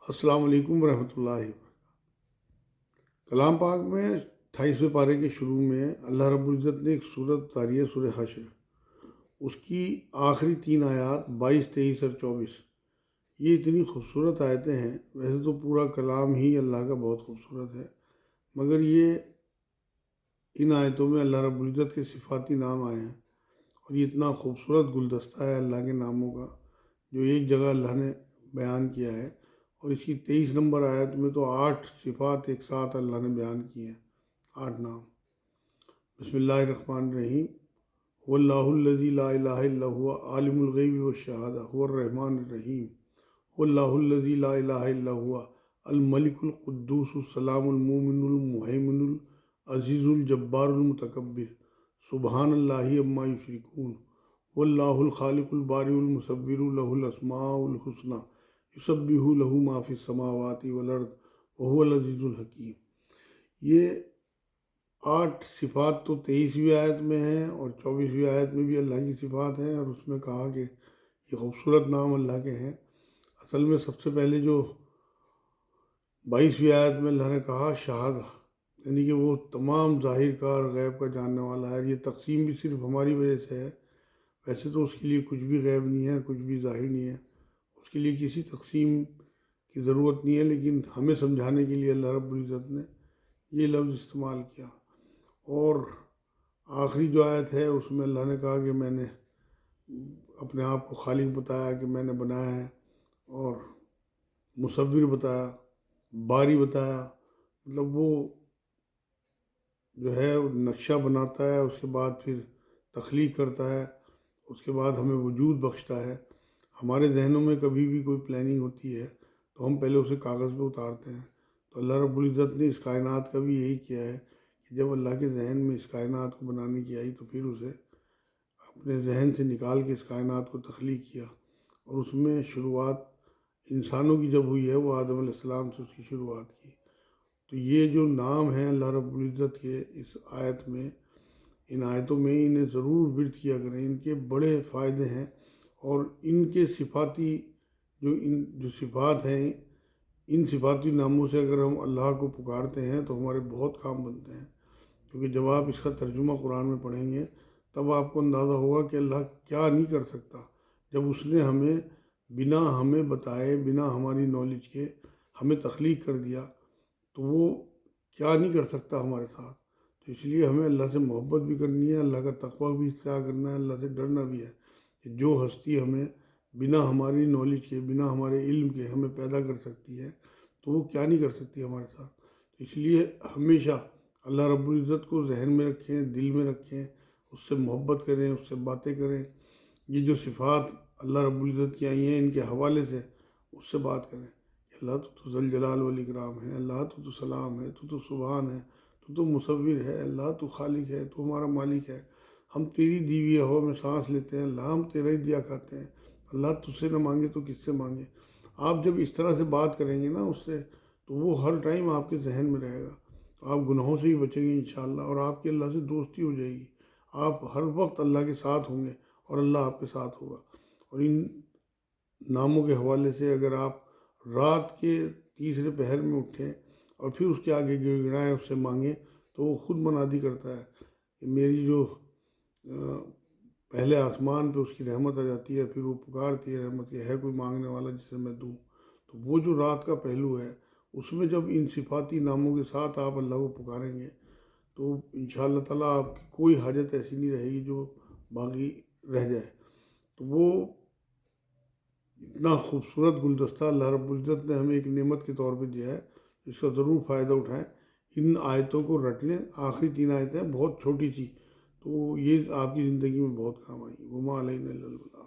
السلام علیکم ورحمۃ اللہ وبرکاتہ۔ کلام پاک میں 28ویں پارے کے شروع میں اللہ رب العزت نے ایک صورت اتاری ہے، سورہ حشر۔ اس کی آخری 3 آیات 22، 23 اور 24 یہ اتنی خوبصورت آیتیں ہیں۔ ویسے تو پورا کلام ہی اللہ کا بہت خوبصورت ہے، مگر یہ ان آیتوں میں اللہ رب العزت کے صفاتی نام آئے ہیں، اور یہ اتنا خوبصورت گلدستہ ہے اللہ کے ناموں کا جو ایک جگہ اللہ نے بیان کیا ہے۔ اور اس کی 23 نمبر آیت میں تو 8 صفات ایک ساتھ اللہ نے بیان کی ہیں، 8 نام۔ بسم اللہ الرحمن الرحیم۔ هو اللہ الذی لا الہ الا هو عالم الغیب والشہادہ هو الرحمن الرحیم۔ هو اللہ الذی لا الہ الا هو الملک القدوس السلام المؤمن المہیمن العزیز الجبار المتکبر سبحان اللہ عما یشرکون۔ هو اللہ الخالق البارئ المصور له الاسماء الحسنی یسبح له ما فی السماوات والارض وهو العزیز الحکیم۔ یہ 8 صفات تو 23ویں آیت میں ہیں، اور 24ویں آیت میں بھی اللہ کی صفات ہیں، اور اس میں کہا کہ یہ خوبصورت نام اللہ کے ہیں۔ اصل میں سب سے پہلے جو 22ویں آیت میں اللہ نے کہا شہادہ، یعنی کہ وہ تمام ظاہر کا اور غیب کا جاننے والا ہے۔ یہ تقسیم بھی صرف ہماری وجہ سے ہے، ویسے تو اس کے لیے کچھ بھی غیب نہیں ہے، کچھ بھی ظاہر نہیں ہے، اس کے لیے کسی تقسیم کی ضرورت نہیں ہے، لیکن ہمیں سمجھانے کے لیے اللہ رب العزت نے یہ لفظ استعمال کیا۔ اور آخری جو آیت ہے اس میں اللہ نے کہا کہ میں نے اپنے آپ کو خالق بتایا، کہ میں نے بنایا ہے، اور مصور بتایا، باری بتایا، مطلب وہ جو ہے نقشہ بناتا ہے، اس کے بعد پھر تخلیق کرتا ہے، اس کے بعد ہمیں وجود بخشتا ہے۔ ہمارے ذہنوں میں کبھی بھی کوئی پلاننگ ہوتی ہے تو ہم پہلے اسے کاغذ پہ اتارتے ہیں۔ تو اللہ رب العزت نے اس کائنات کا بھی یہی کیا ہے کہ جب اللہ کے ذہن میں اس کائنات کو بنانے کی آئی تو پھر اسے اپنے ذہن سے نکال کے اس کائنات کو تخلیق کیا، اور اس میں شروعات انسانوں کی جب ہوئی ہے وہ آدم علیہ السلام سے اس کی شروعات کی۔ تو یہ جو نام ہیں اللہ رب العزت کے اس آیت میں، ان آیتوں میں انہیں ضرور ورد کیا کریں، ان کے بڑے فائدے ہیں، اور ان کے صفاتی جو صفات ہیں، ان صفاتی ناموں سے اگر ہم اللہ کو پکارتے ہیں تو ہمارے بہت کام بنتے ہیں۔ کیونکہ جب آپ اس کا ترجمہ قرآن میں پڑھیں گے تب آپ کو اندازہ ہوگا کہ اللہ کیا نہیں کر سکتا، جب اس نے ہمیں بنا ہمیں بتائے، بنا ہماری نالج کے ہمیں تخلیق کر دیا، تو وہ کیا نہیں کر سکتا ہمارے ساتھ۔ تو اس لیے ہمیں اللہ سے محبت بھی کرنی ہے، اللہ کا تقویٰ بھی اختیار کرنا ہے، اللہ سے ڈرنا بھی ہے کہ جو ہستی ہمیں بنا ہماری نالج کے، بنا ہمارے علم کے ہمیں پیدا کر سکتی ہے تو وہ کیا نہیں کر سکتی ہمارے ساتھ۔ تو اس لیے ہمیشہ اللہ رب العزت کو ذہن میں رکھیں، دل میں رکھیں، اس سے محبت کریں، اس سے باتیں کریں۔ یہ جو صفات اللہ رب العزت کی آئی ہیں ان کے حوالے سے اس سے بات کریں کہ اللہ تو ذل جلال والاکرام ہے، اللہ تو سلام ہے، تو سبحان ہے، تو مصور ہے، اللہ تو خالق ہے، تو ہمارا مالک ہے۔ ہم تیری دی ہوئی ہوا میں سانس لیتے ہیں، اللہ ہم تیرا ہی دیا کھاتے ہیں، اللہ تجھ سے نہ مانگے تو کس سے مانگے۔ آپ جب اس طرح سے بات کریں گے نا اس سے، تو وہ ہر ٹائم آپ کے ذہن میں رہے گا، تو آپ گناہوں سے ہی بچیں گے انشاءاللہ، اور آپ کی اللہ سے دوستی ہو جائے گی۔ آپ ہر وقت اللہ کے ساتھ ہوں گے اور اللہ آپ کے ساتھ ہوگا۔ اور ان ناموں کے حوالے سے اگر آپ رات کے تیسرے پہر میں اٹھیں اور پھر اس کے آگے گڑ گڑائیں، اس سے مانگیں، تو وہ خود منادی کرتا ہے کہ میری جو پہلے آسمان پہ اس کی رحمت آ جاتی ہے، پھر وہ پکارتی ہے رحمت کہ ہے کوئی مانگنے والا جسے میں دوں۔ تو وہ جو رات کا پہلو ہے اس میں جب ان صفاتی ناموں کے ساتھ آپ اللہ کو پکاریں گے تو انشاءاللہ تعالیٰ آپ کی کوئی حاجت ایسی نہیں رہے گی جو باقی رہ جائے۔ تو وہ اتنا خوبصورت گلدستہ اللہ رب العزت نے ہمیں ایک نعمت کے طور پہ دیا ہے، اس کا ضرور فائدہ اٹھائیں۔ ان آیتوں کو رٹ لیں، آخری 3 آیتیں بہت چھوٹی سی، تو یہ آپ کی زندگی میں بہت کام آئیں گی۔ وما علینا الا البلاغ۔